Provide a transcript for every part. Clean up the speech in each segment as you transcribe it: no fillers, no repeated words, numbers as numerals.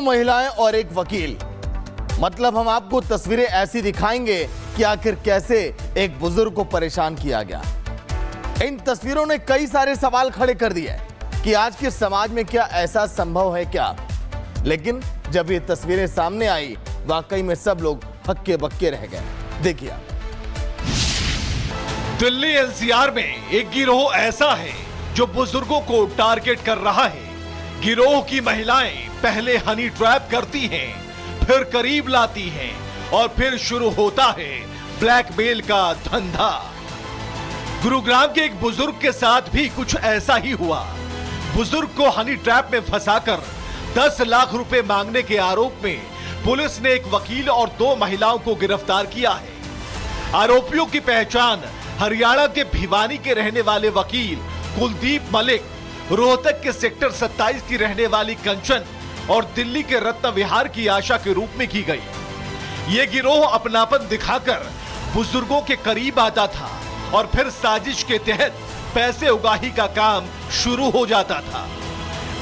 महिलाएं और एक वकील, मतलब हम आपको तस्वीरें ऐसी दिखाएंगे कि आखिर कैसे एक बुजुर्ग को परेशान किया गया। इन तस्वीरों ने कई सारे सवाल खड़े कर दिए कि आज के समाज में क्या ऐसा संभव है क्या, लेकिन जब ये तस्वीरें सामने आई वाकई में सब लोग हक्के बक्के रह गए। देखिए, दिल्ली एनसीआर में एक गिरोह ऐसा है जो बुजुर्गों को टारगेट कर रहा है। गिरोह की महिलाएं पहले हनी ट्रैप करती हैं, फिर करीब लाती हैं और फिर शुरू होता है ब्लैकमेल का धंधा। गुरुग्राम के एक बुजुर्ग के साथ भी कुछ ऐसा ही हुआ। बुजुर्ग को हनी ट्रैप में फंसाकर 10 लाख रुपए मांगने के आरोप में पुलिस ने एक वकील और 2 महिलाओं को गिरफ्तार किया है। आरोपियों की पहचान हरियाणा के भिवानी के रहने वाले वकील कुलदीप मलिक, रोहतक के सेक्टर 27 की रहने वाली कंचन और दिल्ली के रत्न विहार की आशा के रूप में की गई। ये गिरोह अपनापन दिखाकर बुजुर्गों के करीब आता था और फिर साजिश के तहत पैसे उगाही का काम शुरू हो जाता था।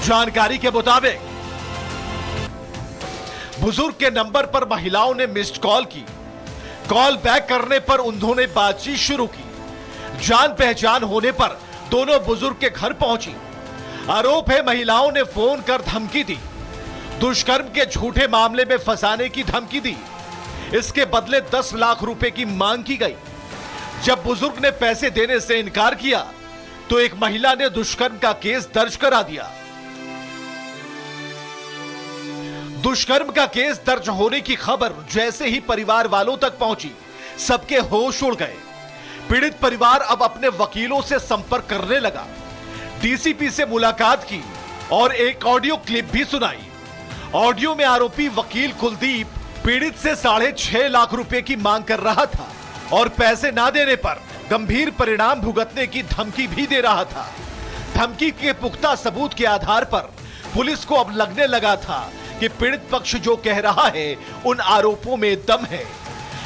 जानकारी के मुताबिक बुजुर्ग के नंबर पर महिलाओं ने मिस्ड कॉल की। कॉल बैक करने पर उन्होंने बातचीत शुरू की। जान पहचान होने पर दोनों बुजुर्ग के घर पहुंची। आरोप है महिलाओं ने फोन कर धमकी दी, दुष्कर्म के झूठे मामले में फंसाने की धमकी दी। इसके बदले 10 लाख रुपए की मांग की गई। जब बुजुर्ग ने पैसे देने से इनकार किया तो एक महिला ने दुष्कर्म का केस दर्ज करा दिया। दुष्कर्म का केस दर्ज होने की खबर जैसे ही परिवार वालों तक पहुंची, सबके होश उड़ गए। पीड़ित परिवार अब अपने वकीलों से संपर्क करने लगा, डीसीपी से मुलाकात की और एक ऑडियो क्लिप भी सुनाई। ऑडियो में आरोपी वकील कुलदीप पीड़ित से 6.5 लाख रुपए की मांग कर रहा था और पैसे ना देने पर गंभीर परिणाम भुगतने की धमकी भी दे रहा था। धमकी के पुख्ता सबूत के आधार पर पुलिस को अब लगने लगा था कि पीड़ित पक्ष जो कह रहा है उन आरोपों में दम है।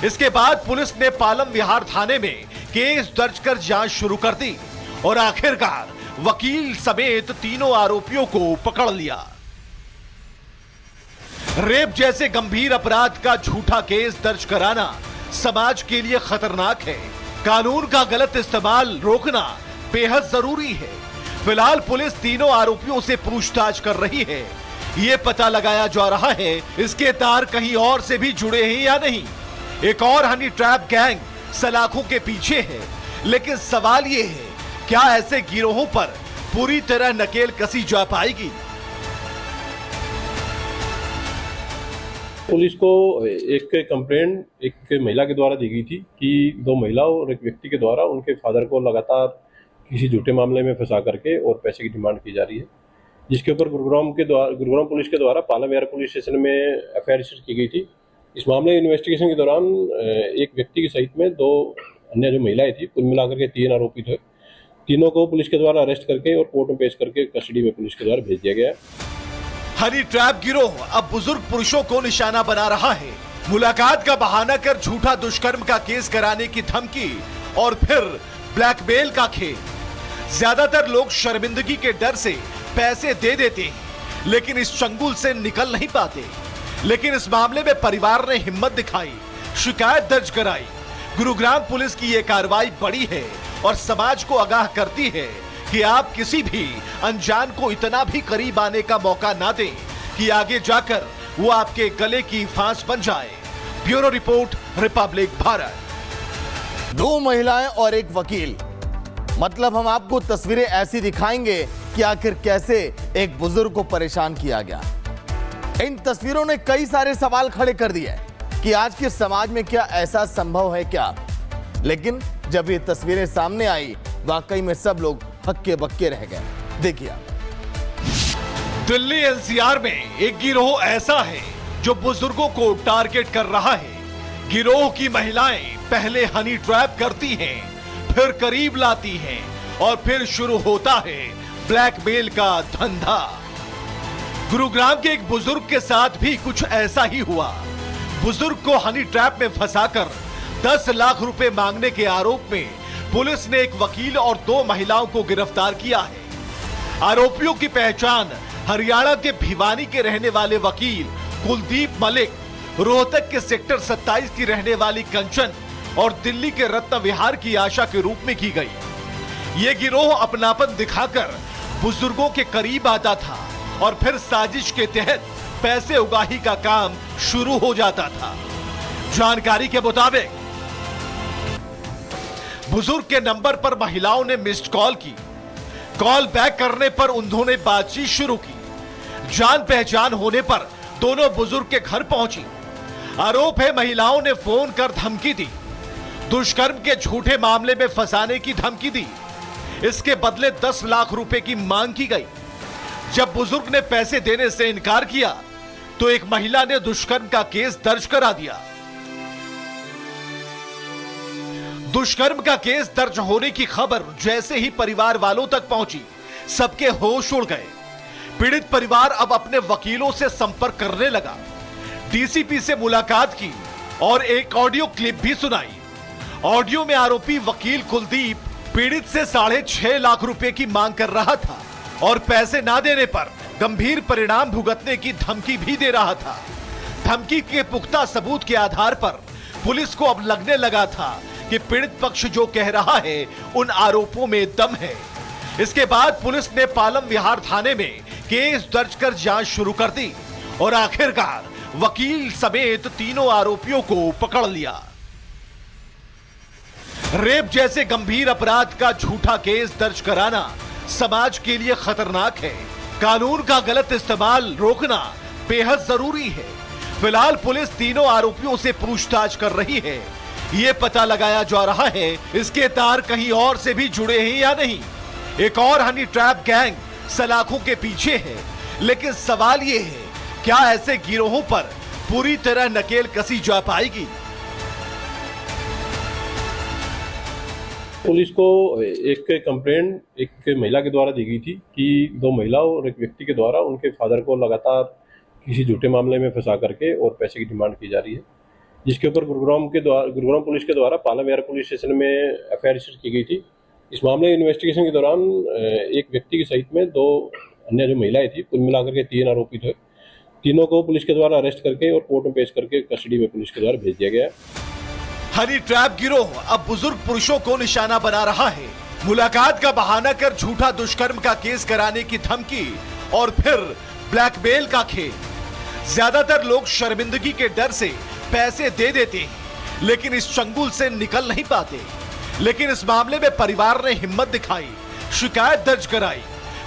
इसके बाद पुलिस ने पालम विहार थाने में केस दर्ज कर जांच शुरू कर दी और आखिरकार वकील समेत तीनों आरोपियों को पकड़ लिया। रेप जैसे गंभीर अपराध का झूठा केस दर्ज कराना समाज के लिए खतरनाक है। कानून का गलत इस्तेमाल रोकना बेहद जरूरी है। फिलहाल पुलिस तीनों आरोपियों से पूछताछ कर रही है। ये पता लगाया जा रहा है इसके तार कहीं और से भी जुड़े हैं या नहीं। एक और हनी ट्रैप गैंग सलाखों के पीछे है, लेकिन सवाल ये है क्या ऐसे गिरोहों पर पूरी तरह नकेल कसी जा पाएगी? पुलिस को एक कंप्लेंट एक महिला के द्वारा दी गई थी कि 2 महिलाओं और एक व्यक्ति के द्वारा उनके फादर को लगातार किसी झूठे मामले में फंसा करके और पैसे की डिमांड की जा रही है, जिसके ऊपर गुरुग्राम पुलिस के द्वारा पालम विहार पुलिस स्टेशन में एफआईआर रजिस्टर की गई थी। इस मामले इन्वेस्टिगेशन के दौरान एक व्यक्ति के सहित में 2 अन्य जो महिलाएं थी, कुल मिलाकर के 3 आरोपी थे। तीनों को पुलिस के द्वारा अरेस्ट करके और कोर्ट में पेश करके कस्टडी में पुलिस के द्वारा भेज दिया गया है। हनी ट्रैप गिरोह अब बुजुर्ग पुरुषों को निशाना बना रहा है। मुलाकात का बहाना कर झूठा दुष्कर्म का केस कराने की धमकी और फिर ब्लैकमेल का खेल। ज्यादातर लोग शर्मिंदगी के डर से पैसे दे देते हैं, लेकिन इस चंगुल से निकल नहीं पाते। लेकिन इस मामले में परिवार ने हिम्मत दिखाई, शिकायत दर्ज कराई। गुरुग्राम पुलिस की यह कार्रवाई बड़ी है और समाज को आगाह करती है कि आप किसी भी अनजान को इतना भी करीब आने का मौका ना दें कि आगे जाकर वो आपके गले की फांस बन जाए। Bureau report, Republic Bharat. 2 महिलाएं और एक वकील, मतलब हम आपको तस्वीरें ऐसी दिखाएंगे कि आखिर कैसे एक बुजुर्ग को परेशान किया गया। इन तस्वीरों ने कई सारे सवाल खड़े कर दिए कि आज के समाज में क्या ऐसा संभव है क्या, लेकिन जब ये तस्वीरें सामने आई वाकई में सब लोग हक्के बक्के रह गए। देखिए, दिल्ली एनसीआर में एक गिरोह ऐसा है जो बुजुर्गों को टारगेट कर रहा है। गिरोह की महिलाएं पहले हनी ट्रैप करती हैं, फिर करीब लाती हैं और फिर शुरू होता है ब्लैकमेल का धंधा। गुरुग्राम के एक बुजुर्ग के साथ भी कुछ ऐसा ही हुआ। बुजुर्ग को हनी ट्रैप में फंसाकर 10 लाख रुपए मांगने के आरोप में पुलिस ने एक वकील और 2 महिलाओं को गिरफ्तार किया है। आरोपियों की पहचान हरियाणा के भिवानी के रहने वाले वकील कुलदीप मलिक, रोहतक के सेक्टर 27 की रहने वाली कंचन और दिल्ली के रत्न विहार की आशा के रूप में की गई। ये गिरोह अपनापन दिखाकर बुजुर्गों के करीब आता था और फिर साजिश के तहत पैसे उगाही का काम शुरू हो जाता था। जानकारी के मुताबिक बुजुर्ग के नंबर पर महिलाओं ने मिस्ड कॉल की। कॉल बैक करने पर उन्होंने बातचीत शुरू की। जान पहचान होने पर दोनों बुजुर्ग के घर पहुंची। आरोप है महिलाओं ने फोन कर धमकी दी, दुष्कर्म के झूठे मामले में फंसाने की धमकी दी। इसके बदले 10 लाख रुपए की मांग की गई। जब बुजुर्ग ने पैसे देने से इनकार किया तो एक महिला ने दुष्कर्म का केस दर्ज करा दिया। दुष्कर्म का केस दर्ज होने की खबर जैसे ही परिवार वालों तक पहुंची, सबके होश उड़ गए। पीड़ित परिवार अब अपने वकीलों से संपर्क करने लगा, डीसीपी से मुलाकात की और एक ऑडियो क्लिप भी सुनाई। ऑडियो में आरोपी वकील कुलदीप पीड़ित से 6.5 लाख रुपए की मांग कर रहा था और पैसे ना देने पर गंभीर परिणाम भुगतने की धमकी भी दे रहा था। धमकी के पुख्ता सबूत के आधार पर पुलिस को अब लगने लगा था कि पीड़ित पक्ष जो कह रहा है उन आरोपों में दम है। इसके बाद पुलिस ने पालम विहार थाने में केस दर्ज कर जांच शुरू कर दी और आखिरकार वकील समेत तीनों आरोपियों को पकड़ लिया। रेप जैसे गंभीर अपराध का झूठा केस दर्ज कराना समाज के लिए खतरनाक है। कानून का गलत इस्तेमाल रोकना बेहद जरूरी है। फिलहाल पुलिस तीनों आरोपियों से पूछताछ कर रही है। ये पता लगाया जा रहा है इसके तार कहीं और से भी जुड़े हैं या नहीं। एक और हनी ट्रैप गैंग सलाखों के पीछे है, लेकिन सवाल ये है क्या ऐसे गिरोहों पर पूरी तरह नकेल कसी जा पाएगी? पुलिस को एक कंप्लेंट एक महिला के द्वारा दी गई थी कि 2 महिलाओं और एक व्यक्ति के द्वारा उनके फादर को लगातार किसी झूठे मामले में फंसा करके और पैसे की डिमांड की जा रही है, जिसके ऊपर गुरुग्राम पुलिस के द्वारा पालम विहार पुलिस स्टेशन में एफआईआर रजिस्टर की गई थी। इस मामले इन्वेस्टिगेशन के दौरान एक व्यक्ति के सहित में 2 अन्य जो महिलाएं थी, कुल मिलाकर के 3 आरोपी थे। तीनों को पुलिस के द्वारा अरेस्ट करके और कोर्ट में पेश करके कस्टडी में पुलिस के द्वारा भेज दिया गया है। हनी ट्रैप गिरोह अब बुजुर्ग पुरुषों को निशाना बना रहा है। मुलाकात का बहाना कर झूठा दुष्कर्म का केस कराने की धमकी और फिर ब्लैकमेल का खेल। ज्यादातर लोग शर्मिंदगी के डर से पैसे दे देते हैं, लेकिन इस चंगुल से निकल नहीं पाते। लेकिन इस मामले में परिवार ने हिम्मत दिखाई, शिकायत दर्ज कराई।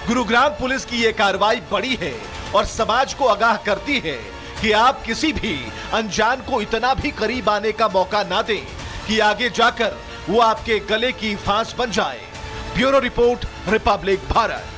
गुरुग्राम पुलिस की यह कार्रवाई बड़ी है और समाज को आगाह करती है कि आप किसी भी अनजान को इतना भी करीब आने का मौका ना दें कि आगे जाकर वो आपके गले की फांस बन जाए। Bureau report, Republic Bharat.